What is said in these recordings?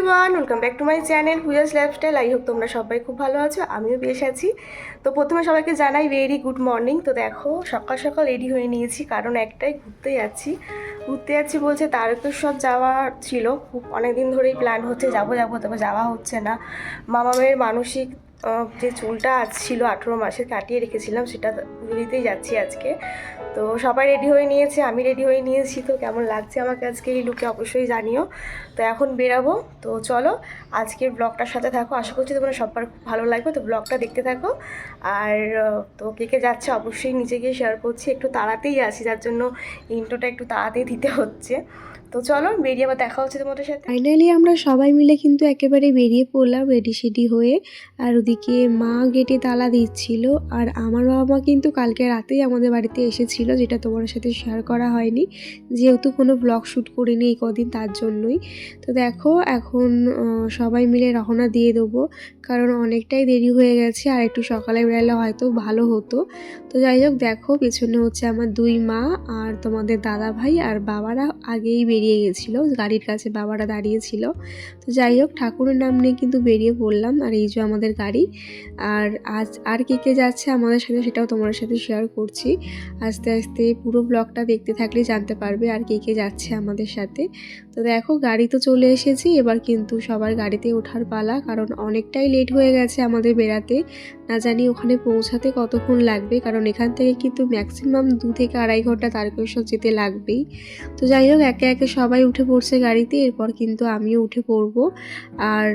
Everyone, welcome back to my channel Puja's lifestyle. I hope তোমরা সবাই খুব ভালো আছো, আমিও বেশ আছি। তো প্রথমে সবাইকে জানাই ভেরি গুড মর্নিং। তো দেখো সকাল সকাল রেডি হয়ে নিয়েছি, কারণ একটাই ঘুরতে যাচ্ছি বলছে তারকেশ্বর যাওয়া ছিল। খুব অনেকদিন ধরেই প্ল্যান হচ্ছে যাবো যাবো, তবে যাওয়া হচ্ছে না। মামামের মানসিক যে চুলটা ছিল 18 মাসের কাটিয়ে রেখেছিলাম, সেটা পুজো দিতেই যাচ্ছি আজকে। তো সবাই রেডি হয়ে নিয়েছে, আমি রেডি হয়ে নিয়েছি। তো কেমন লাগছে আমাকে আজকে এই লুকে অবশ্যই জানিও। তো এখন বেরাবো, তো চলো আজকের ব্লগটার সাথে থাকো। আশা করছি তোমরা সবার খুব ভালো লাগবে, তো ব্লগটা দেখতে থাকো। আর তো কে কে যাচ্ছে অবশ্যই নিচে গিয়ে শেয়ার করছি। একটু তাড়াতেই আসি, যার জন্য ইন্ট্রোটা একটু তাড়াতাড়ি দিতে হচ্ছে। তো চলো বেরিয়ে আবার দেখা হচ্ছে তোমাদের সাথে। ফাইনালি আমরা সবাই মিলে কিন্তু একেবারে বেরিয়ে পড়লাম রেডি সেডি হয়ে। আর ওদিকে মা গেটে তালা দিচ্ছিল, আর আমার বাবা মা কিন্তু কালকে রাতেই আমাদের বাড়িতে এসেছিল, যেটা তোমার সাথে শেয়ার করা হয়নি, যেহেতু কোনো ব্লগ শ্যুট করিনি এই কদিন, তার জন্যই। তো দেখো এখন সবাই মিলে রওনা দিয়ে দেবো, কারণ অনেকটাই দেরি হয়ে গেছে, আর একটু সকালে বেরোলে হয়তো ভালো হতো। তো যাই হোক, দেখো পেছনে হচ্ছে আমার দুই মা আর তোমাদের দাদা ভাই, আর বাবারা আগেই বেরিয়ে গেছিলো, গাড়ির কাছে বাবারা দাঁড়িয়েছিল। তো যাই হোক, ঠাকুরের নাম নিয়ে কিন্তু বেরিয়ে পড়লাম। আর এই যে আমাদের গাড়ি। আর আজ আর কে কে যাচ্ছে আমাদের সাথে সেটাও তোমাদের সাথে শেয়ার করছি। আস্তে আস্তে পুরো ব্লগটা দেখতে থাকলে জানতে পারবে আর কে কে যাচ্ছে আমাদের সাথে। তো দেখো গাড়ি তো চলে এসেছি, এবার কিন্তু সবার গাড়িতে ওঠার পালা, কারণ অনেকটাই লেট হয়ে গেছে আমাদের বেরাতে। না জানি ওখানে পৌঁছাতে কতক্ষণ লাগবে, কারণ এখান থেকে কিন্তু ম্যাক্সিমাম 2 থেকে আড়াই ঘন্টা তারকেশ্বর যেতে লাগবেই। তো যাই হোক, একে একে সবাই উঠে পড়ছে গাড়িতে, এরপর কিন্তু আমিও উঠে পড়বো। আর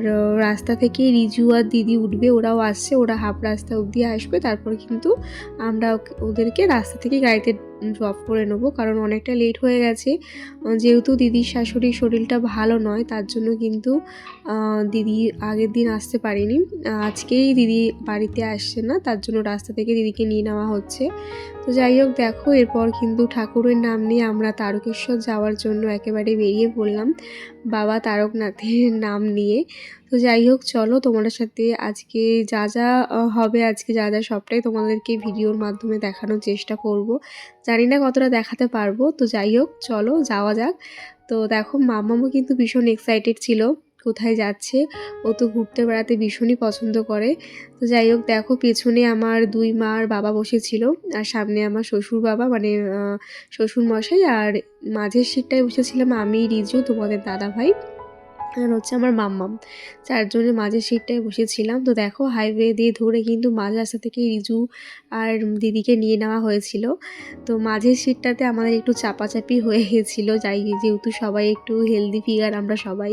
রাস্তা থেকে রিজু আর দিদি উঠবে, ওরাও আসছে, ওরা হাফ রাস্তা অবধি আসবে, তারপর কিন্তু আমরা ওদেরকে রাস্তা থেকে গাড়িতে ড্রপ করে নেবো, কারণ অনেকটা লেট হয়ে গেছে। যেহেতু দিদির শাশুড়ির শরীরটা ভালো নয়, তার জন্য কিন্তু দিদি আগের দিন আসতে পারেনি। আজকেই দিদি বাড়িতে আসছে না, তার জন্য রাস্তা থেকে দিদিকে নিয়ে নেওয়া হচ্ছে। তো যাই হোক, দেখো এরপর কিন্তু ঠাকুরের নাম নিয়ে আমরা তারকেশ্বর যাওয়ার জন্য একেবারে বেরিয়ে পড়লাম, বাবা তারকনাথের নাম নিয়ে। তো যাই হোক, চলো তোমাদের সাথে আজকে যা যা হবে, আজকে যা যা সবটাই তোমাদেরকে ভিডিওর মাধ্যমে দেখানোর চেষ্টা করব। জানি না কতটা দেখাতে পারবো, তো যাই হোক চলো যাওয়া যাক। তো দেখো মাম্মামও কিন্তু ভীষণ এক্সাইটেড ছিল কোথায় যাচ্ছে, ও তো ঘুরতে বেড়াতে ভীষণই পছন্দ করে। তো যাই হোক, দেখো পেছনে আমার দুই মা আর বাবা বসেছিল, আর সামনে আমার শ্বশুর বাবা মানে শ্বশুর মশাই, আর মাঝের সিটটায় বসেছিলাম আমি, রিজু, তোমাদের দাদা ভাই, আর হচ্ছে আমার মাম্মাম। চারজনের মাঝের সিটটায় বসেছিলাম। তো দেখো হাইওয়ে দিয়ে ধরে কিন্তু মাঝ রাস্তা থেকে রিজু আর দিদিকে নিয়ে নেওয়া হয়েছিল। তো মাঝের সিটটাতে আমাদের একটু চাপাচাপি হয়ে গেছিলো, যেহেতু সবাই একটু হেলদি ফিগার আমরা সবাই।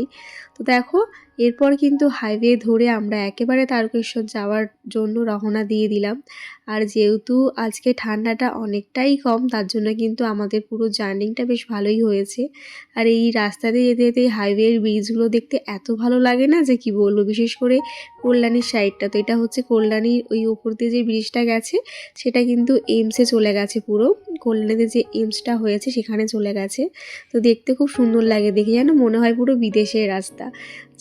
তো দেখো এরপর কিন্তু হাইওয়ে ধরে আমরা একেবারে তারকেশ্বর যাওয়ার জন্য রওনা দিয়ে দিলাম। আর যেহেতু আজকে ঠান্ডাটা অনেকটাই কম, তার জন্য কিন্তু আমাদের পুরো জার্নিটা বেশ ভালোই হয়েছে। আর এই রাস্তা দিয়ে যেতে যেতে হাইওয়ের ব্রিজগুলো দেখতে এত ভালো লাগে না যে কি বলবো, বিশেষ করে কল্যাণীর সাইডটা। তো এটা হচ্ছে কল্যাণীর ওই ওপর দিয়ে যে ব্রিজটা গেছে, সেটা কিন্তু এইমসে চলে গেছে, পুরো কল্যাণীতে যে এইমসটা হয়েছে সেখানে চলে গেছে। তো দেখতে খুব সুন্দর লাগে, দেখে যেন মনে হয় পুরো বিদেশের রাস্তা।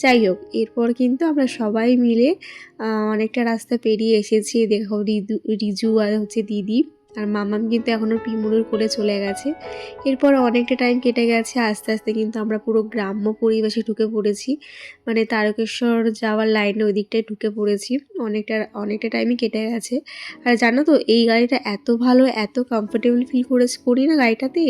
যাই হোক, এরপর কিন্তু আমরা সবাই মিলে অনেকটা রাস্তা পেরিয়ে এসেছি। দেখো রিজু আর হচ্ছে দিদি আর মামাম কিন্তু এখনও পিমুড়ুর করে চলে গেছে। এরপর অনেকটা টাইম কেটে গেছে, আস্তে আস্তে কিন্তু আমরা পুরো গ্রাম্য পরিবেশে ঢুকে পড়েছি, মানে তারকেশ্বর যাওয়ার লাইনে ওই দিকটায় ঢুকে পড়েছি। অনেকটা টাইমই কেটে গেছে। আর জানো তো এই গাড়িটা এত ভালো, এত কমফোর্টেবল ফিল করি না গাড়িটাতে।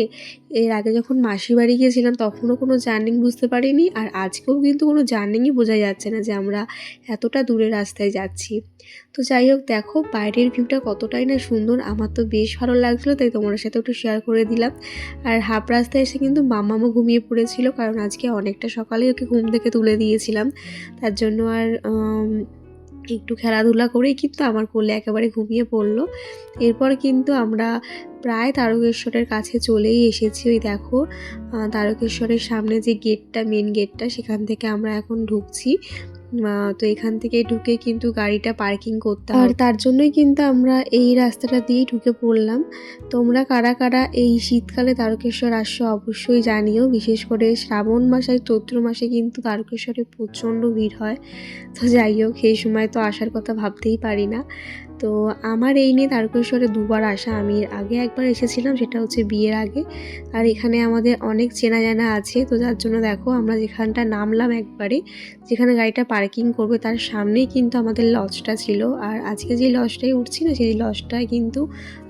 এর আগে যখন মাসির বাড়ি গিয়েছিলাম তখনও কোনো জার্নিং বুঝতে পারিনি, আর আজকেও কিন্তু কোনো জার্নিংই বোঝা যাচ্ছে না যে আমরা এতটা দূরের রাস্তায় যাচ্ছি। তো যাই হোক, দেখো বাইরের ভিউটা কতটাই না সুন্দর, আমার তো বেশ ভালো লাগছিলো, তাই তোমাদের সাথে একটু শেয়ার করে দিলাম। আর হাফ রাস্তায় এসে কিন্তু মাম্মামও ঘুমিয়ে পড়েছিল, কারণ আজকে অনেকটা সকালেই ওকে ঘুম থেকে তুলে দিয়েছিলাম, তার জন্য আর একটু খেলাধুলা করেই কিন্তু আমার কোলে একেবারে ঘুমিয়ে পড়লো। এরপর কিন্তু আমরা প্রায় তারকেশ্বরের কাছে চলেই এসেছি। ওই দেখো তারকেশ্বরের সামনে যে গেটটা, মেন গেটটা, সেখান থেকে আমরা এখন ঢুকছি। তো এখান থেকে ঢুকে কিন্তু গাড়িটা পার্কিং করতে হয়, আর তার জন্যই কিন্তু আমরা এই রাস্তাটা দিয়েই ঢুকে পড়লাম। তোমরা কারা কারা এই শীতকালে তারকেশ্বর আসছো অবশ্যই জানিও, বিশেষ করে শ্রাবণ মাসে, চৈত্র মাসে কিন্তু তারকেশ্বরে প্রচণ্ড ভিড় হয়। তো যাই হোক, সেই সময় তো আসার কথা ভাবতেই পারি না। তো আমার এই নিয়ে তারকেশ্বরে দুবার আসা, আমি এর আগে একবার এসেছিলাম, সেটা হচ্ছে বিয়ের আগে। আর এখানে আমাদের অনেক চেনা জানা আছে, তো যার জন্য দেখো আমরা যেখানটা নামলাম একবারে, যেখানে গাড়িটা পার্কিং করবে তার সামনেই কিন্তু আমাদের লজটা ছিল। আর আজকে যে লজটায় উঠছি না, সেই লজটায় কিন্তু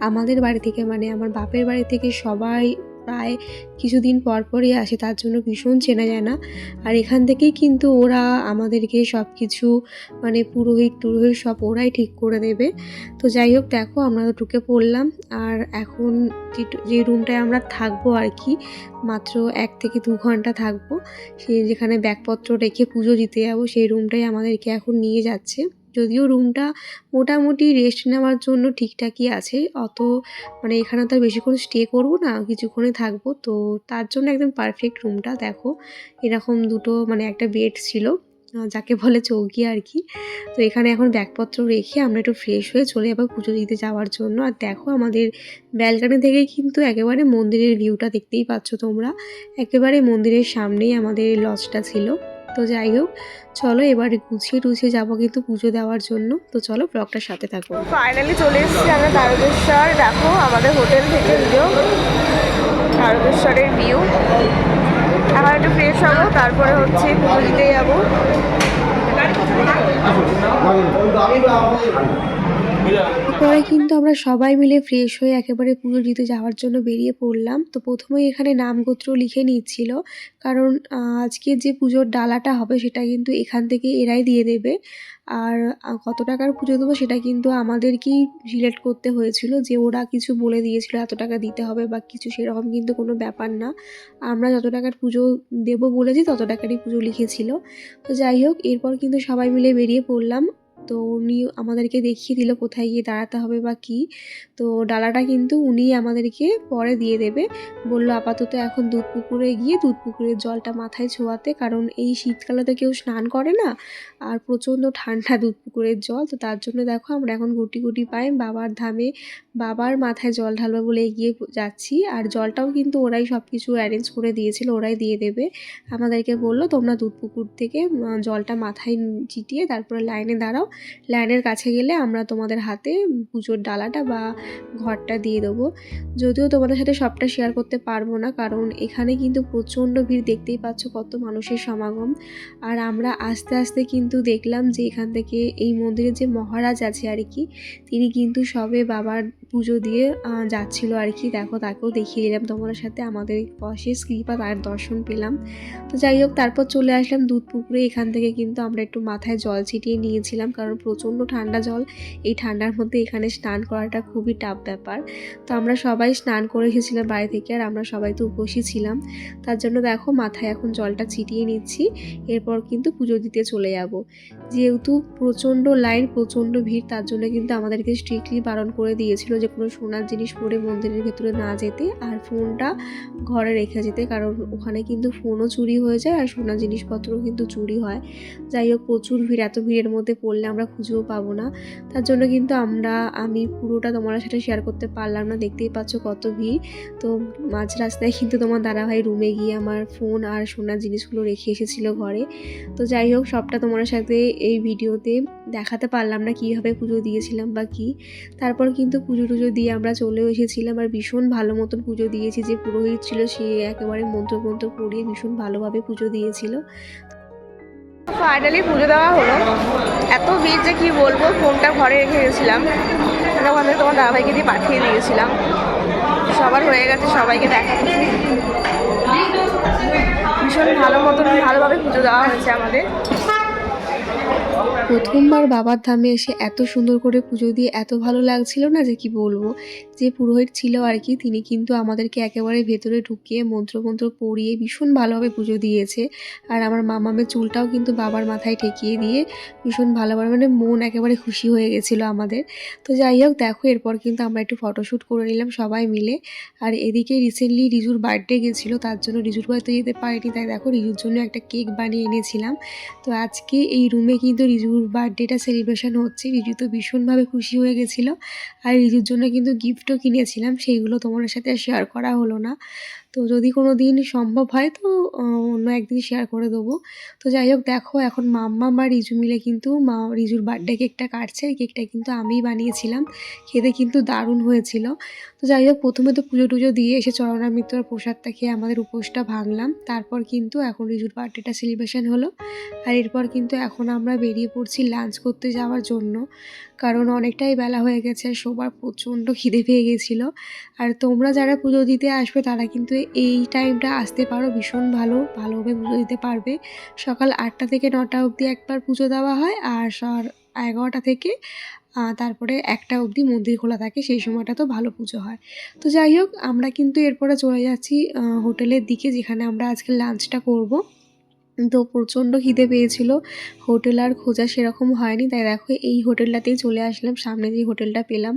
আমাদের বাড়ি থেকে মানে আমার বাপের বাড়ি থেকে সবাই প্রায় কিছুদিন পর পরই আসে, তার জন্য ভীষণ চেনা জানা। আর এখান থেকেই কিন্তু ওরা আমাদেরকে সব কিছু মানে পুরোহিত টুরোহিত সব ওরাই ঠিক করে দেবে। তো যাই হোক দেখো আমরা তো ঢুকে পড়লাম। আর এখন যে রুমটায় আমরা থাকবো আর কি, মাত্র 1 থেকে 2 ঘন্টা থাকবো, সে যেখানে ব্যাগপত্র রেখে পুজো দিতে যাবো সেই রুমটাই আমাদেরকে এখন নিয়ে যাচ্ছে। যদিও রুমটা মোটামুটি রেস্ট নেওয়ার জন্য ঠিকঠাকই আছে, অত মানে এখানে তো আর বেশিক্ষণ স্টে করবো না, কিছুক্ষণই থাকবো, তো তার জন্য একদম পারফেক্ট রুমটা। দেখো এরকম দুটো মানে একটা বেড ছিল, যাকে বলে চৌকি আর কি। তো এখানে এখন ব্যাগপত্র রেখে আমরা একটু ফ্রেশ হয়ে চলে যাবো পুজো দিতে যাওয়ার জন্য। আর দেখো আমাদের ব্যালকনি থেকেই কিন্তু একেবারে মন্দিরের ভিউটা দেখতেই পাচ্ছ তোমরা, একেবারে মন্দিরের সামনেই আমাদের লজটা ছিল। তো যাই হোক চলো এবার গুছিয়ে টুছিয়ে যাবো কিন্তু পুজো দেওয়ার জন্য, তো চলো ব্লগটার সাথে থাকো। ফাইনালি চলে এসেছি আমরা তারকেশ্বর। দেখো আমাদের হোটেল থেকে ভিডিও তারকেশ্বরের ভিউ। এখন একটু ফ্রেশ হবো, তারপরে হচ্ছে পুজো দিতে যাবো। পরে কিন্তু আমরা সবাই মিলে ফ্রেশ হয়ে একেবারে পুজো দিতে যাওয়ার জন্য বেরিয়ে পড়লাম। তো প্রথমেই এখানে নামগোত্র লিখে নিচ্ছিল, কারণ আজকে যে পুজোর ডালাটা হবে সেটা কিন্তু এখান থেকে এরাই দিয়ে দেবে। আর কত টাকার পুজো দেবো সেটা কিন্তু আমাদেরকেই সিলেক্ট করতে হয়েছিল, যে ওরা কিছু বলে দিয়েছিল এত টাকা দিতে হবে বা কিছু, সেরকম কিন্তু কোনো ব্যাপার না। আমরা যত টাকার পুজো দেবো বলেছি তত টাকারই পুজো লিখেছিল। তো যাই হোক এরপর কিন্তু সবাই মিলে বেরিয়ে পড়লাম। তো উনি আমাদেরকে দেখিয়ে দিল কোথায় গিয়ে দাঁড়াতে হবে বা কী। তো ডালাটা কিন্তু উনি আমাদেরকে পরে দিয়ে দেবে, বলল আপাতত এখন দুধ পুকুরে গিয়ে দুধ পুকুরের জলটা মাথায় ছোঁয়াতে, কারণ এই শীতকালে তো কেউ স্নান করে না, আর প্রচণ্ড ঠান্ডা দুধ পুকুরের জল। তো তার জন্য দেখো আমরা এখন গুটি গুটি পায়ে বাবার ধামে বাবার মাথায় জল ঢালবো বলে এগিয়ে যাচ্ছি। আর জলটাও কিন্তু ওরাই সব কিছু অ্যারেঞ্জ করে দিয়েছিল, ওরাই দিয়ে দেবে। আমাদেরকে বললো তোমরা দুধ পুকুর থেকে জলটা মাথায় ছিটিয়ে তারপরে লাইনে দাঁড়াও, লাইনের কাছে গেলে আমরা তোমাদের হাতে পুজোর ডালাটা বা ঘরটা দিয়ে দেবো। যদিও তোমাদের সাথে সবটা শেয়ার করতে পারবো না, কারণ এখানে কিন্তু প্রচণ্ড ভিড়, দেখতেই পাচ্ছ কত মানুষের সমাগম। আর আমরা আস্তে আস্তে কিন্তু দেখলাম যে এখান থেকে এই মন্দিরের যে মহারাজ আছে আর কি, তিনি কিন্তু সবে বাবার পুজো দিয়ে যাচ্ছিল আর কি। দেখো তাকেও দেখিয়ে দিলাম তোমাদের সাথে, আমাদের অশেষ কৃপা তার দর্শন পেলাম। তো যাই হোক তারপর চলে আসলাম দুধ পুকুরে। এখান থেকে কিন্তু আমরা একটু মাথায় জল ছিটিয়ে নিয়েছিলাম, কারণ প্রচণ্ড ঠান্ডা জল, এই ঠান্ডার মধ্যে এখানে স্নান করাটা খুবই টাফ ব্যাপার। তো আমরা সবাই স্নান করে এসেছিলাম বাড়ি থেকে, আর আমরা সবাই তো উপসী ছিলাম, তার জন্য দেখো মাথায় এখন জলটা ছিটিয়ে নিচ্ছি। এরপর কিন্তু পুজো দিতে চলে যাব। যেহেতু প্রচণ্ড লাইন, প্রচণ্ড ভিড়, তার জন্য কিন্তু আমাদেরকে স্ট্রিক্টলি বারণ করে দিয়েছিল যে কোনো সোনার জিনিস পরে মন্দিরের ভেতরে না যেতে, আর ফোনটা ঘরে রেখে যেতে, কারণ ওখানে কিন্তু ফোনও চুরি হয়ে যায় আর সোনার জিনিসপত্রও কিন্তু চুরি হয়। যাই হোক প্রচুর ভিড়, এত ভিড়ের মধ্যে পড়লে আমরা খুঁজেও পাবো না, তার জন্য কিন্তু আমি পুরোটা তোমার সাথে শেয়ার করতে পারলাম না, দেখতেই পাচ্ছ কত ভিড়। তো মাঝ রাস্তায় কিন্তু তোমার দাদাভাই রুমে গিয়ে আমার ফোন আর সোনার জিনিসগুলো রেখে এসেছিলো ঘরে। তো যাই হোক সবটা তোমার সাথে এই ভিডিওতে দেখাতে পারলাম না কীভাবে পুজো দিয়েছিলাম বা কী। তারপর কিন্তু পুজো টুজো দিয়ে আমরা চলেও এসেছিলাম, আর ভীষণ ভালো মতন পুজো দিয়েছি। যে পুরোহিত ছিল সে একেবারে মন্ত্র পড়িয়ে ভীষণ ভালোভাবে পুজো দিয়েছিল। ফাইনালি পুজো দেওয়া হলো। এত ভিড় যে কি বলবো, ফোনটা ঘরে রেখে গেছিলাম, ওখান থেকে তোমার দাদাভাইকে দিয়ে পাঠিয়ে দিয়েছিলাম। সবার হয়ে গেছে, সবাইকে দেখাচ্ছি। ভীষণ ভালোভাবে পুজো দেওয়া হয়েছে আমাদের। প্রথমবার বাবার ধামে এসে এত সুন্দর করে পুজো দিয়ে এত ভালো লাগছিল না যে কি বলবো। যে পুরোহিত ছিল আর কি, তিনি কিন্তু আমাদেরকে একেবারে ভেতরে ঢুকিয়ে মন্ত্র পড়িয়ে ভীষণ ভালোভাবে পুজো দিয়েছে। আর আমার মামামের চুলটাও কিন্তু বাবার মাথায় ঠেকিয়ে দিয়ে ভীষণ ভালোভাবে, মানে মন একেবারে খুশি হয়ে গেছিলো আমাদের। তো যাই হোক দেখো এরপর কিন্তু আমরা একটু ফটোশ্যুট করে নিলাম সবাই মিলে। আর এদিকে রিসেন্টলি রিজুর বার্থডে গেছিলো, তার জন্য রিজুর বাড়িতে যেতে পারিনি, তাই দেখো রিজুর জন্য একটা কেক বানিয়ে এনেছিলাম। তো আজকে এই রুমে কিন্তু রিজুর বার্থডেটা সেলিব্রেশন হচ্ছে। রিজু তো ভীষণভাবে খুশি হয়ে গেছিলো, আর রিজুর জন্য কিন্তু গিফটও কিনেছিলাম, সেইগুলো তোমাদের সাথে শেয়ার করা হলো না। তো তো যদি কোনো দিন সম্ভব হয় তো অন্য একদিন শেয়ার করে দেবো। তো যাই হোক দেখো এখন মাম্মাম আর রিজু মিলে কিন্তু রিজুর বার্থডে কেকটা কাটছে। এই কেকটা কিন্তু আমিই বানিয়েছিলাম, খেতে কিন্তু দারুণ হয়েছিল। তো যাই হোক প্রথমে তো পুজো টুজো দিয়ে এসে চরণামৃত্যুর প্রসাদটা খেয়ে আমাদের উপোসটা ভাঙলাম। তারপর কিন্তু এখন রিজুর বার্থডেটা সেলিব্রেশন হলো। আর এরপর কিন্তু এখন আমরা বেরিয়ে পড়ছি লাঞ্চ করতে যাওয়ার জন্য, কারণ অনেকটাই বেলা হয়ে গেছে, সবার প্রচণ্ড খিদে পেয়ে গেছিলো। আর তোমরা যারা পুজো দিতে আসবে তারা কিন্তু এই টাইমটা আসতে পারো, ভীষণ ভালোভাবে পুজো দিতে পারবে। সকাল 8টা থেকে 9টা অবধি একবার পুজো দেওয়া হয়, আর 11টা থেকে তারপরে 1টা অবধি মন্দির খোলা থাকে, সেই সময়টা তো ভালো পুজো হয়। তো যাই হোক আমরা কিন্তু এরপরে চলে যাচ্ছি হোটেলের দিকে, যেখানে আমরা আজকে লাঞ্চটা করব। তো প্রচণ্ড খিদে পেয়েছিল, হোটেল আর খোঁজা সেরকম হয়নি, তাই দেখো এই হোটেলটাতেই চলে আসলাম, সামনে যে হোটেলটা পেলাম।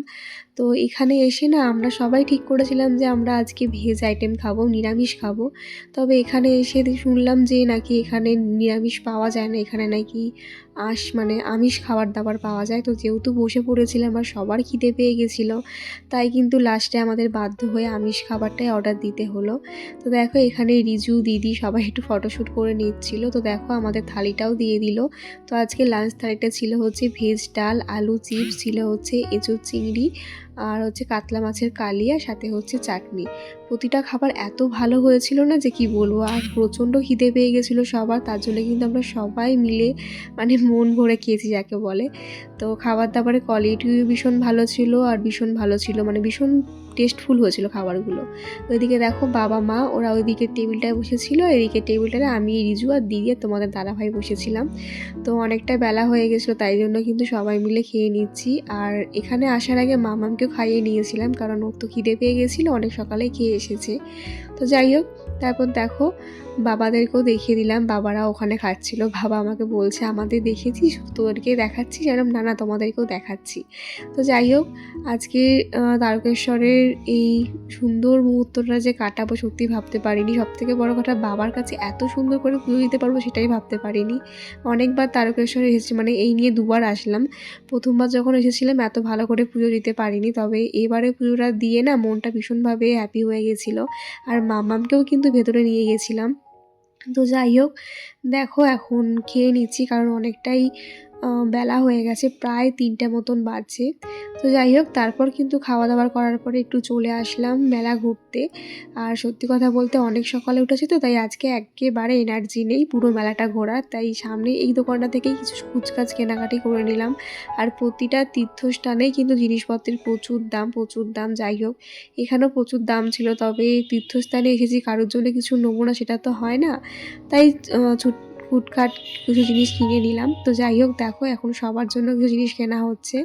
তো এখানে এসে না আমরা সবাই ঠিক করেছিলাম যে আমরা আজকে ভেজ আইটেম খাবো, নিরামিষ খাবো। তবে এখানে এসে শুনলাম যে নাকি এখানে নিরামিষ পাওয়া যায় না, এখানে নাকি মানে আমিষ খাবার দাবার পাওয়া যায়। তো যেহেতু বসে পড়েছিলাম আর সবার খিদে পেয়ে গেছিলো, তাই কিন্তু লাস্টে আমাদের বাধ্য হয়ে আমিষ খাবারটাই অর্ডার দিতে হলো। তো দেখো এখানে রিজু দিদি সবাই একটু ফটোশ্যুট করে নিচ্ছিল। তো দেখো আমাদের থালিটাও দিয়ে দিল। তো আজকে লাঞ্চ থালিটা ছিল হচ্ছে ভেজ ডাল, আলু চিপস, ছিল হচ্ছে এঁচোড় চিংড়ি, আর হচ্ছে কাতলা মাছের কালিয়া, সাথে হচ্ছে চাটনি। প্রতিটা খাবার এত ভালো হয়েছিল না যে কি বলবো। আর প্রচণ্ড খিদে পেয়ে গেছিলো সবার, তার জন্য কিন্তু আমরা সবাই মিলে মানে মন ভরে খেয়েছি যাকে বলে। তো খাবার দাবারের কোয়ালিটিও ভীষণ ভালো ছিল, আর ভীষণ ভালো ছিল, মানে ভীষণ টেস্টফুল হয়েছিল খাবারগুলো। ওইদিকে দেখো বাবা মা ওরা ওইদিকে টেবিলটায় বসেছিল, এদিকে টেবিলটাতে আমি, রিজু আর দিদি আর তোমাদের দাদাভাই বসেছিলাম। তো অনেকটা বেলা হয়ে গেছিলো, তাই জন্য কিন্তু সবাই মিলে খেয়ে নিচ্ছি। আর এখানে আসার আগে মামামকেও খাইয়ে নিয়েছিলাম, কারণ ওর তো খিদে পেয়ে গেছিলো, অনেক সকালে খেয়ে এসেছে। তো যাই হোক তারপর দেখো বাবাদেরকেও দেখিয়ে দিলাম, বাবারা ওখানে খাচ্ছিল। বাবা আমাকে বলছে আমাদের দেখেছিস, তোদেরকে দেখাচ্ছিস? এরকম না না তোমাদেরকেও দেখাচ্ছি। তো যাই হোক আজকে তারকেশ্বরের এই সুন্দর মুহূর্তটা যে কাটাবো সত্যি ভাবতে পারিনি। সবথেকে বড় কথা বাবার কাছে এত সুন্দর করে পুজো দিতে পারবো সেটাই ভাবতে পারিনি। অনেকবার তারকেশ্বরে এসেছি, মানে এই নিয়ে দুবার আসলাম। প্রথমবার যখন এসেছিলাম এত ভালো করে পুজো দিতে পারিনি, তবে এবারে পুজোটা দিয়ে না মনটা ভীষণভাবে হ্যাপি হয়ে গেছিলো। আর মামামকেও কিন্তু ভেতরে নিয়ে গেছিলাম। তো যাই হোক দেখো এখন খেয়ে নিচ্ছি, কারণ অনেকটাই বেলা হয়ে গেছে, প্রায় 3টে মতন বাজছে। তো যাই হোক তারপর কিন্তু খাওয়া দাওয়ার করার পরে একটু চলে আসলাম মেলা ঘুরতে। আর সত্যি কথা বলতে অনেক সকালে উঠেছি তো, তাই আজকে একেবারে এনার্জি নেই পুরো মেলাটা ঘোরার। তাই সামনে এই দোকানটা থেকেই কিছু কুচকাচ কেনাকাটি করে নিলাম। আর প্রতিটা তীর্থস্থানেই কিন্তু জিনিসপত্রের প্রচুর দাম। যাই হোক এখানেও প্রচুর দাম ছিল, তবে তীর্থস্থানে এসেছি কারোর জন্য কিছু নেবো না সেটা তো হয় না, তাই ফুটকাট কিছু জিনিস কিনে নিলাম। তো যাই হোক দেখো এখন সবার জন্য কিছু জিনিস কেনা হচ্ছে,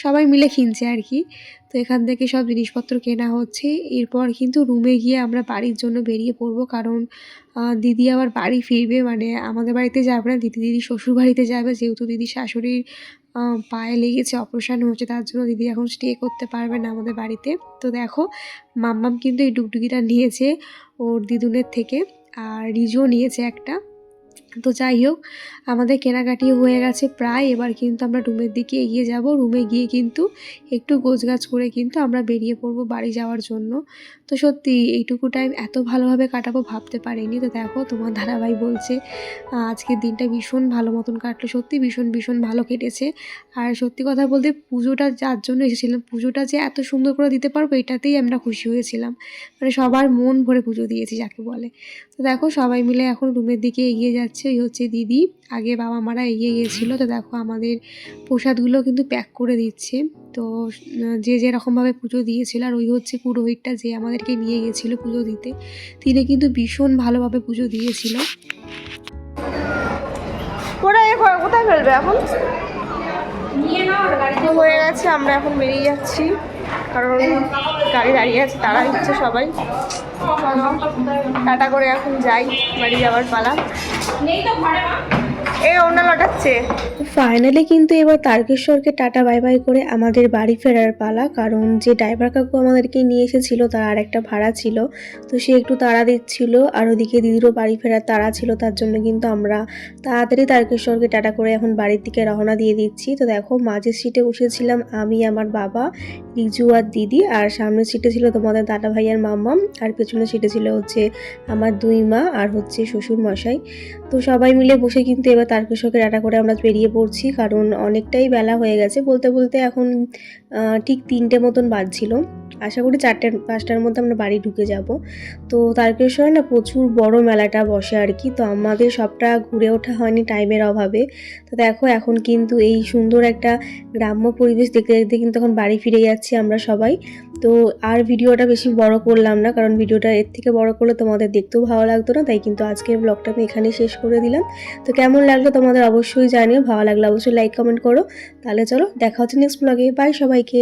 সবাই মিলে কিনছে আর কি। তো এখান থেকে সব জিনিসপত্র কেনা হচ্ছে। এরপর কিন্তু রুমে গিয়ে আমরা বাড়ির জন্য বেরিয়ে পড়বো, কারণ দিদি আবার বাড়ি ফিরবে, মানে আমাদের বাড়িতে যাবে না, দিদি শ্বশুর বাড়িতে যাবে। যেহেতু দিদির শাশুড়ির পায়ে লেগেছে, অপারেশন হচ্ছে, তার জন্য দিদি এখন স্টে করতে পারবে না আমাদের বাড়িতে। তো দেখো মাম্মাম কিন্তু এই ডুগডুগিটা নিয়েছে ওর দিদুনের থেকে, আর রিজুও নিয়েছে একটা। তো যাই হোক আমাদের কেনাকাটি হয়ে গেছে প্রায়, এবার কিন্তু আমরা রুমের দিকে এগিয়ে যাব। রুমে গিয়ে কিন্তু একটু গোছগাছ করে কিন্তু আমরা বেরিয়ে পড়বো বাড়ি যাওয়ার জন্য। তো সত্যি এইটুকু টাইম এত ভালোভাবে কাটাবো ভাবতে পারিনি। তো দেখো তোমার দাদাভাই বলছে আজকের দিনটা ভীষণ ভালো মতন কাটলো, সত্যি ভীষণ ভালো কেটেছে। আর সত্যি কথা বলতে পুজোটা যার জন্য এসেছিলাম, পুজোটা যে এত সুন্দর করে দিতে পারবো এটাতেই আমরা খুশি হয়েছিলাম, মানে সবার মন ভরে পুজো দিয়েছি যাকে বলে। তো দেখো সবাই মিলে এখন রুমের দিকে এগিয়ে যাচ্ছে। এই হচ্ছে দিদি, আগে বাবা মারা এগিয়ে গিয়েছিলো। তো দেখো আমাদের প্রসাদগুলো কিন্তু প্যাক করে দিচ্ছে। তো যে যেরকমভাবে পুজো দিয়েছিল, আর ওই হচ্ছে পুরোহিতটা যে আমাদেরকে নিয়ে গেছিলো পুজো দিতে, তিনি কিন্তু ভীষণ ভালোভাবে পুজো দিয়েছিল। কোথায় ফেলবে এখন? হয়ে গেছে, আমরা এখন বেরিয়ে যাচ্ছি, কারণ গাড়ি দাঁড়িয়ে আছে, তারা দিচ্ছে সবাই। টাটা করে এখন যাই, বাড়ি যাওয়ার পালা। এ ওনা লটাচ্ছে। ফাইনালি কিন্তু এবার তারকেশ্বরকে টাটা বাই বাই করে আমাদের বাড়ি ফেরার পালা, কারণ যে ড্রাইভার কাকু আমাদেরকে নিয়ে এসেছিল তার আর একটা ভাড়া ছিল, তো সে একটু তাড়া দিচ্ছিল আর ওদিকে দিদিরও বাড়ি ফেরার তাড়া ছিল, তার জন্য কিন্তু আমরা তাড়াতাড়ি তারকেশ্বরকে টাটা করে এখন বাড়ির দিকে রওনা দিয়ে দিচ্ছি। তো দেখো মাঝের সিটে বসেছিলাম আমি, আমার বাবা, রিজু আর দিদি, আর সামনের সিটে ছিল তোমাদের দাদা ভাই আর মাম্মাম, আর পেছনের সিটে ছিল হচ্ছে আমার দুই মা আর হচ্ছে শ্বশুর মশাই। তো সবাই মিলে বসে কিন্তু এবার তারকেশ্বরকে টাটা করে আমরা বেরিয়ে পড়ছি, কারণ অনেকটাই বেলা হয়ে গেছে, বলতে বলতে এখন ঠিক 3টে মতন বাজছিল। আশা করি 4-5টার মধ্যে আমরা বাড়ি ঢুকে যাব। তো তারকেশ্বরে না প্রচুর বড় মেলাটা বসে আর কি, তো আমাদের সবটা ঘুরে ওঠা হয়নি টাইমের অভাবে। তো দেখো এখন কিন্তু এই সুন্দর একটা গ্রাম্য পরিবেশ দেখতে দেখতে কিন্তু এখন বাড়ি ফিরে যাচ্ছি আমরা সবাই। তো আর ভিডিওটা বেশি বড় করলাম না, কারণ ভিডিওটা এর থেকে বড় করলে তোমাদের দেখতেও ভালো লাগতো না, তাই কিন্তু আজকের ব্লগটা আমি এখানেই শেষ করে দিলাম। তো কেমন লাগলো তোমাদের অবশ্যই জানিও, ভালো লাগলে অবশ্যই লাইক কমেন্ট করো। তাহলে চলো দেখা হচ্ছে নেক্সট ব্লগে, বাই সবাইকে।